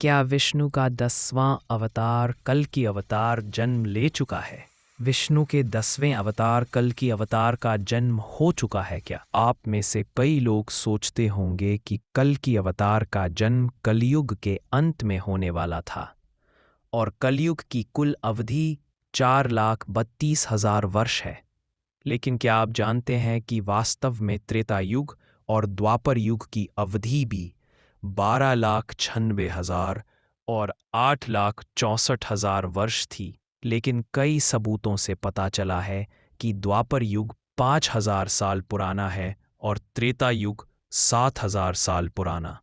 क्या विष्णु का 10वां अवतार कल की अवतार जन्म ले चुका है? विष्णु के 10वें अवतार कल की अवतार का जन्म हो चुका है क्या? आप में से कई लोग सोचते होंगे कि कल की अवतार का जन्म कलयुग के अंत में होने वाला था और कलयुग की कुल अवधि 4,32,000 वर्ष है। लेकिन क्या आप जानते हैं कि वास्तव में त्रेता युग और द्वापर युग की अवधि भी 12,96,000 और 8,64,000 वर्ष थी। लेकिन कई सबूतों से पता चला है कि द्वापर युग 5,000 साल पुराना है और त्रेता युग 7,000 साल पुराना,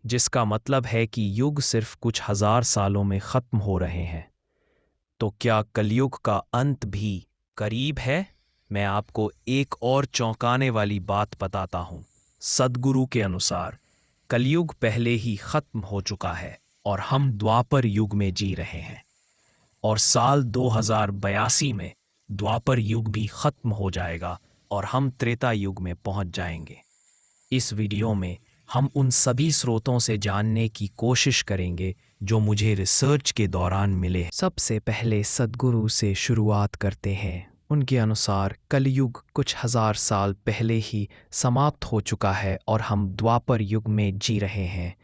जिसका मतलब है कि युग सिर्फ कुछ हजार सालों में खत्म हो रहे हैं। तो क्या कलयुग का अंत भी करीब है? मैं आपको एक और चौंकाने वाली बात बताता हूँ। सद्गुरु के अनुसार कलयुग पहले ही खत्म हो चुका है और हम द्वापर युग में जी रहे हैं और साल 2082 में द्वापर युग भी खत्म हो जाएगा और हम त्रेता युग में पहुंच जाएंगे। इस वीडियो में हम उन सभी स्रोतों से जानने की कोशिश करेंगे जो मुझे रिसर्च के दौरान मिले। सबसे पहले सद्गुरु से शुरुआत करते हैं। उनके अनुसार कलयुग कुछ हजार साल पहले ही समाप्त हो चुका है और हम द्वापर युग में जी रहे हैं।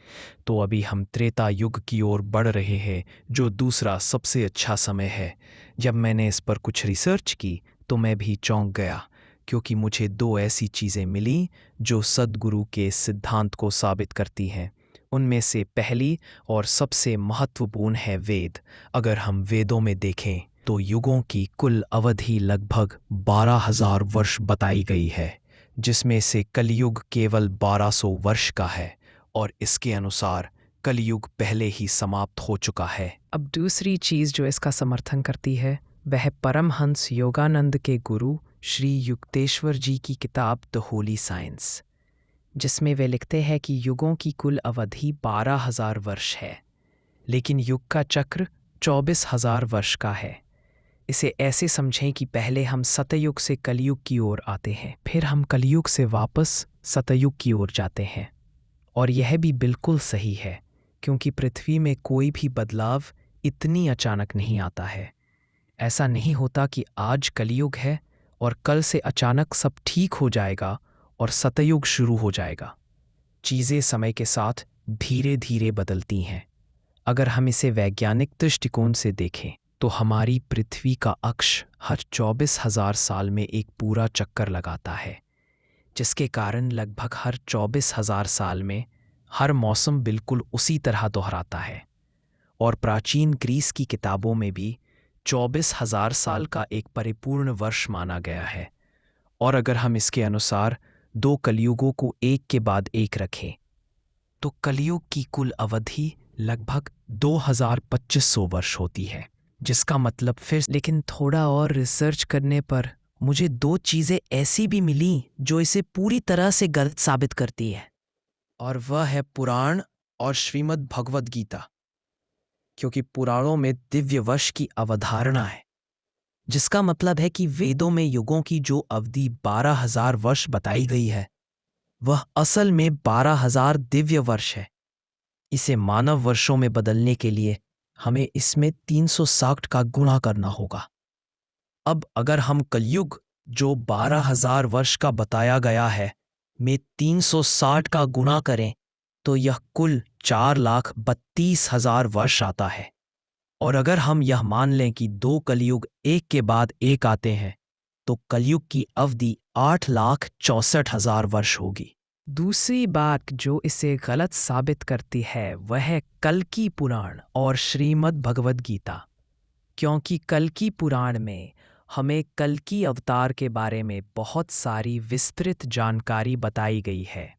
तो अभी हम त्रेता युग की ओर बढ़ रहे हैं, जो दूसरा सबसे अच्छा समय है। जब मैंने इस पर कुछ रिसर्च की तो मैं भी चौंक गया, क्योंकि मुझे दो ऐसी चीज़ें मिली जो सद्गुरु के सिद्धांत को साबित करती हैं। उनमें से पहली और सबसे महत्वपूर्ण है वेद। अगर हम वेदों में देखें तो युगों की कुल अवधि लगभग 12,000 वर्ष बताई गई है, जिसमें से कलयुग केवल 1200 वर्ष का है और इसके अनुसार कलयुग पहले ही समाप्त हो चुका है। अब दूसरी चीज़ जो इसका समर्थन करती है वह परमहंस योगानंद के गुरु श्री युक्तेश्वर जी की किताब द होली साइंस, जिसमें वे लिखते हैं कि युगों की कुल अवधि 12,000 वर्ष है, लेकिन युग का चक्र 24,000 वर्ष का है। इसे ऐसे समझें कि पहले हम सतयुग से कलयुग की ओर आते हैं, फिर हम कलयुग से वापस सतयुग की ओर जाते हैं। और यह भी बिल्कुल सही है, क्योंकि पृथ्वी में कोई भी बदलाव इतनी अचानक नहीं आता है। ऐसा नहीं होता कि आज कलयुग है और कल से अचानक सब ठीक हो जाएगा और सतयुग शुरू हो जाएगा। चीज़ें समय के साथ धीरे धीरे बदलती हैं। अगर हम इसे वैज्ञानिक दृष्टिकोण से देखें तो हमारी पृथ्वी का अक्ष हर 24,000 साल में एक पूरा चक्कर लगाता है, जिसके कारण लगभग हर 24,000 साल में हर मौसम बिल्कुल उसी तरह दोहराता है। और प्राचीन ग्रीस की किताबों में भी 24,000 साल का एक परिपूर्ण वर्ष माना गया है। और अगर हम इसके अनुसार दो कलयुगों को एक के बाद एक रखें तो कलयुग की कुल अवधि लगभग 2,2500 वर्ष होती है, जिसका मतलब फिर लेकिन थोड़ा और रिसर्च करने पर मुझे दो चीज़ें ऐसी भी मिली जो इसे पूरी तरह से गलत साबित करती है, और वह है पुराण और श्रीमद् भगवद गीता। क्योंकि पुराणों में दिव्य वर्ष की अवधारणा है, जिसका मतलब है कि वेदों में युगों की जो अवधि 12,000 वर्ष बताई गई है वह असल में 12,000 दिव्य वर्ष है। इसे मानव वर्षों में बदलने के लिए हमें इसमें 360 का गुणा करना होगा। अब अगर हम कलयुग जो 12,000 वर्ष का बताया गया है में 360 का गुणा करें तो यह कुल 4,32,000 वर्ष आता है। और अगर हम यह मान लें कि दो कलयुग एक के बाद एक आते हैं तो कलयुग की अवधि 8,64,000 वर्ष होगी। दूसरी बात जो इसे गलत साबित करती है वह है कल्कि पुराण और श्रीमद् भगवद गीता। क्योंकि कल्कि पुराण में हमें कल्कि अवतार के बारे में बहुत सारी विस्तृत जानकारी बताई गई है,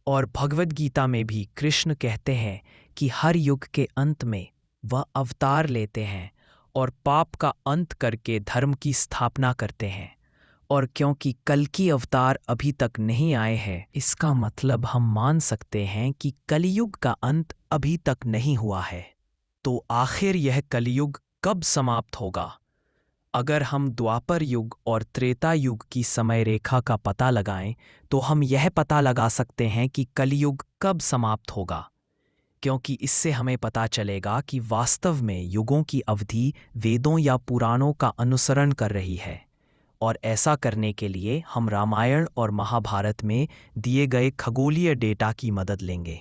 और भगवद गीता में भी कृष्ण कहते हैं कि हर युग के अंत में वह अवतार लेते हैं और पाप का अंत करके धर्म की स्थापना करते हैं। और क्योंकि कल्कि अवतार अभी तक नहीं आए हैं, इसका मतलब हम मान सकते हैं कि कलियुग का अंत अभी तक नहीं हुआ है। तो आखिर यह कलियुग कब समाप्त होगा? अगर हम द्वापर युग और त्रेता युग की समय रेखा का पता लगाएं तो हम यह पता लगा सकते हैं कि कलियुग कब समाप्त होगा। क्योंकि इससे हमें पता चलेगा कि वास्तव में युगों की अवधि वेदों या पुराणों का अनुसरण कर रही है। और ऐसा करने के लिए हम रामायण और महाभारत में दिए गए खगोलीय डेटा की मदद लेंगे।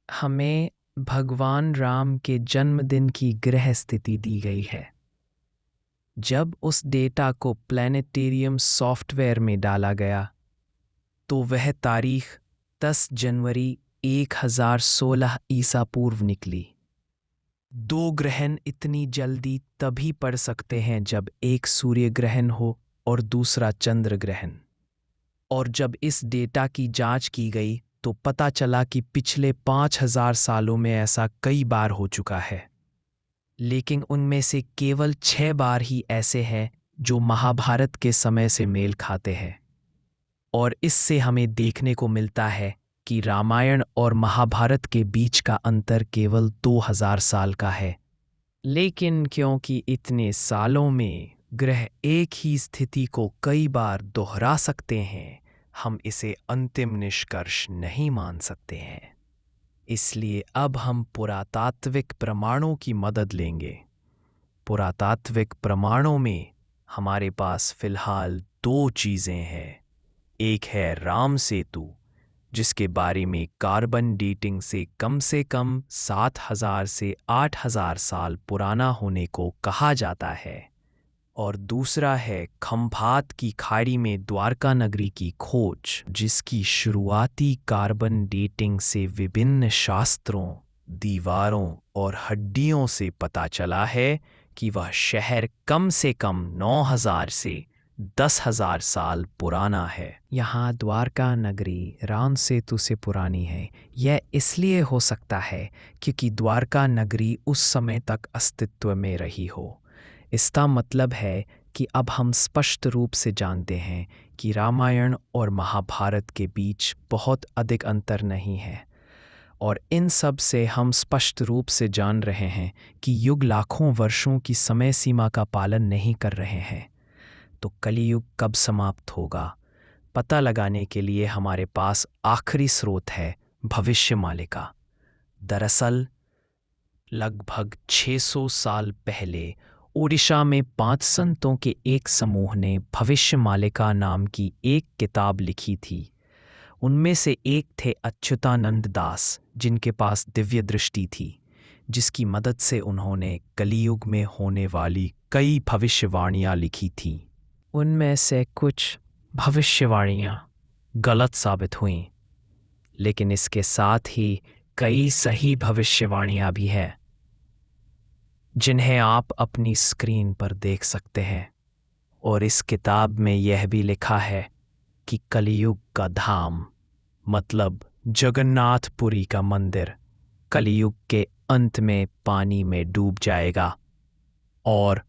हमें भगवान राम के जन्मदिन की ग्रह स्थिति दी गई है। जब उस डेटा को प्लैनेटेरियम सॉफ्टवेयर में डाला गया तो वह तारीख 10 जनवरी 1016 ईसा पूर्व निकली। 2 ग्रहण इतनी जल्दी तभी पड़ सकते हैं जब एक सूर्य ग्रहण हो और दूसरा चंद्र ग्रहण। और जब इस डेटा की जांच की गई तो पता चला कि पिछले 5000 सालों में ऐसा कई बार हो चुका है, लेकिन उनमें से केवल 6 बार ही ऐसे हैं जो महाभारत के समय से मेल खाते हैं। और इससे हमें देखने को मिलता है कि रामायण और महाभारत के बीच का अंतर केवल 2000 साल का है। लेकिन क्योंकि इतने सालों में ग्रह एक ही स्थिति को कई बार दोहरा सकते हैं, हम इसे अंतिम निष्कर्ष नहीं मान सकते हैं। इसलिए अब हम पुरातात्विक प्रमाणों की मदद लेंगे। पुरातात्विक प्रमाणों में हमारे पास फिलहाल 2 चीज़ें हैं। एक है राम सेतु, जिसके बारे में कार्बन डेटिंग से कम 7000 से 8000 साल पुराना होने को कहा जाता है। और दूसरा है खंभात की खाड़ी में द्वारका नगरी की खोज, जिसकी शुरुआती कार्बन डेटिंग से विभिन्न शास्त्रों, दीवारों और हड्डियों से पता चला है कि वह शहर कम से कम 9000 से 10,000 साल पुराना है। यहाँ द्वारका नगरी राम सेतु से पुरानी है। यह इसलिए हो सकता है क्योंकि द्वारका नगरी उस समय तक अस्तित्व में रही हो। इसका मतलब है कि अब हम स्पष्ट रूप से जानते हैं कि रामायण और महाभारत के बीच बहुत अधिक अंतर नहीं है। और इन सब से हम स्पष्ट रूप से जान रहे हैं कि युग लाखों वर्षों की समय सीमा का पालन नहीं कर रहे हैं। तो कलियुग कब समाप्त होगा, पता लगाने के लिए हमारे पास आखिरी स्रोत है भविष्यमालिका। दरअसल लगभग 600 साल पहले ओडिशा में 5 संतों के एक समूह ने भविष्यमालिका नाम की एक किताब लिखी थी। उनमें से एक थे अच्युतानंद दास, जिनके पास दिव्य दृष्टि थी, जिसकी मदद से उन्होंने कलियुग में होने वाली कई भविष्यवाणियां लिखी थीं। उनमें से कुछ भविष्यवाणियां गलत साबित हुईं, लेकिन इसके साथ ही कई सही भविष्यवाणियां भी हैं, जिन्हें आप अपनी स्क्रीन पर देख सकते हैं। और इस किताब में यह भी लिखा है कि कलियुग का धाम, मतलब जगन्नाथपुरी का मंदिर, कलियुग के अंत में पानी में डूब जाएगा। और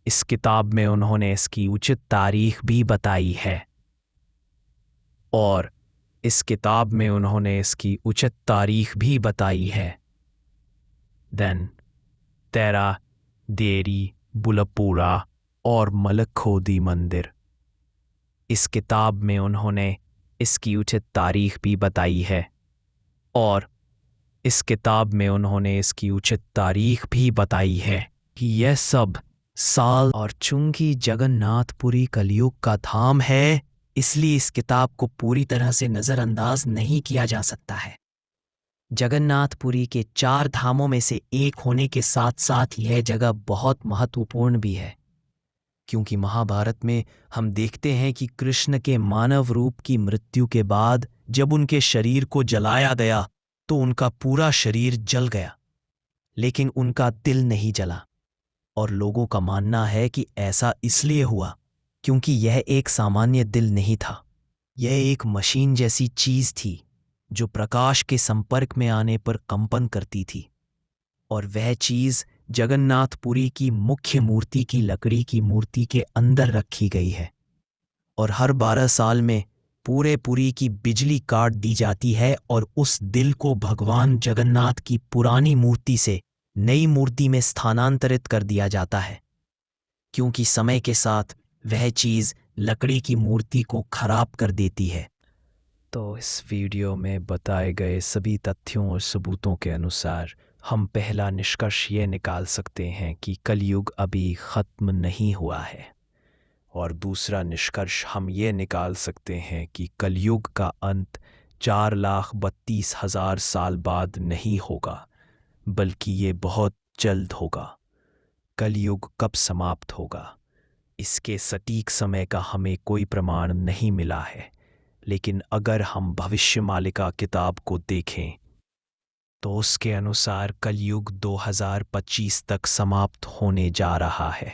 इस किताब में उन्होंने इसकी उचित तारीख भी बताई है। देन तेरा देरी बुलपुरा और मलखोदी मंदिर, इस किताब में उन्होंने इसकी उचित तारीख भी बताई है। और इस किताब में उन्होंने इसकी उचित तारीख भी बताई है कि यह सब साल, और चूंकि जगन्नाथपुरी कलियुग का धाम है, इसलिए इस किताब को पूरी तरह से नज़रअंदाज नहीं किया जा सकता है। जगन्नाथपुरी के 4 धामों में से एक होने के साथ साथ यह जगह बहुत महत्वपूर्ण भी है, क्योंकि महाभारत में हम देखते हैं कि कृष्ण के मानव रूप की मृत्यु के बाद जब उनके शरीर को जलाया गया तो उनका पूरा शरीर जल गया, लेकिन उनका दिल नहीं जला। और लोगों का मानना है कि ऐसा इसलिए हुआ क्योंकि यह एक सामान्य दिल नहीं था, यह एक मशीन जैसी चीज थी जो प्रकाश के संपर्क में आने पर कंपन करती थी। और वह चीज जगन्नाथपुरी की मुख्य मूर्ति की लकड़ी की मूर्ति के अंदर रखी गई है। और हर 12 साल में पूरे पुरी की बिजली काट दी जाती है और उस दिल को भगवान जगन्नाथ की पुरानी मूर्ति से नई मूर्ति में स्थानांतरित कर दिया जाता है, क्योंकि समय के साथ वह चीज लकड़ी की मूर्ति को खराब कर देती है। तो इस वीडियो में बताए गए सभी तथ्यों और सबूतों के अनुसार हम पहला निष्कर्ष ये निकाल सकते हैं कि कलयुग अभी ख़त्म नहीं हुआ है। और दूसरा निष्कर्ष हम ये निकाल सकते हैं कि कलयुग का अंत 4,32,000 साल बाद नहीं होगा, बल्कि ये बहुत जल्द होगा। कलयुग कब समाप्त होगा, इसके सटीक समय का हमें कोई प्रमाण नहीं मिला है, लेकिन अगर हम भविष्यमालिका किताब को देखें तो उसके अनुसार कलयुग 2025 तक समाप्त होने जा रहा है।